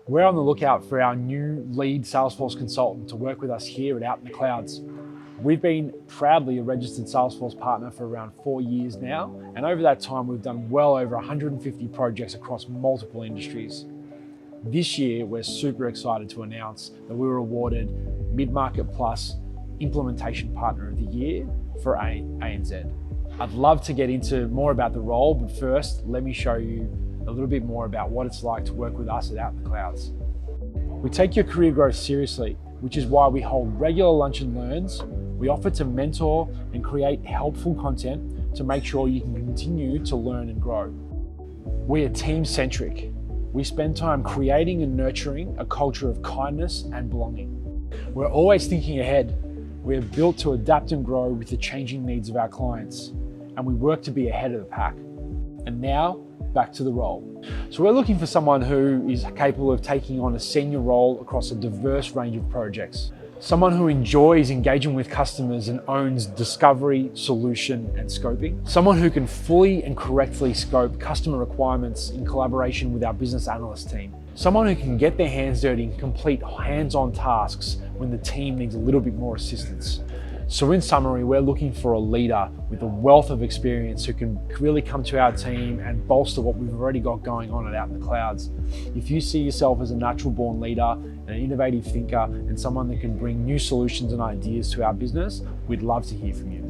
We're on the lookout for our new lead Salesforce consultant to work with us here at Out in the Clouds. We've been proudly a registered Salesforce partner for around 4 years now, and over that time we've done well over 150 projects across multiple industries. This year we're super excited to announce that we were awarded Mid-Market Plus Implementation Partner of the Year for ANZ. I'd love to get into more about the role, but first let me show you a little bit more about what it's like to work with us at Out in the Clouds. We take your career growth seriously, which is why we hold regular lunch and learns. We offer to mentor and create helpful content to make sure you can continue to learn and grow. We are team-centric. We spend time creating and nurturing a culture of kindness and belonging. We're always thinking ahead. We're built to adapt and grow with the changing needs of our clients, and we work to be ahead of the pack. And now, back to the role. So we're looking for someone who is capable of taking on a senior role across a diverse range of projects. Someone who enjoys engaging with customers and owns discovery, solution, and scoping. Someone who can fully and correctly scope customer requirements in collaboration with our business analyst team. Someone who can get their hands dirty and complete hands-on tasks when the team needs a little bit more assistance. So in summary, we're looking for a leader with a wealth of experience who can really come to our team and bolster what we've already got going on at Out in the Clouds. If you see yourself as a natural born leader, an innovative thinker, and someone that can bring new solutions and ideas to our business, we'd love to hear from you.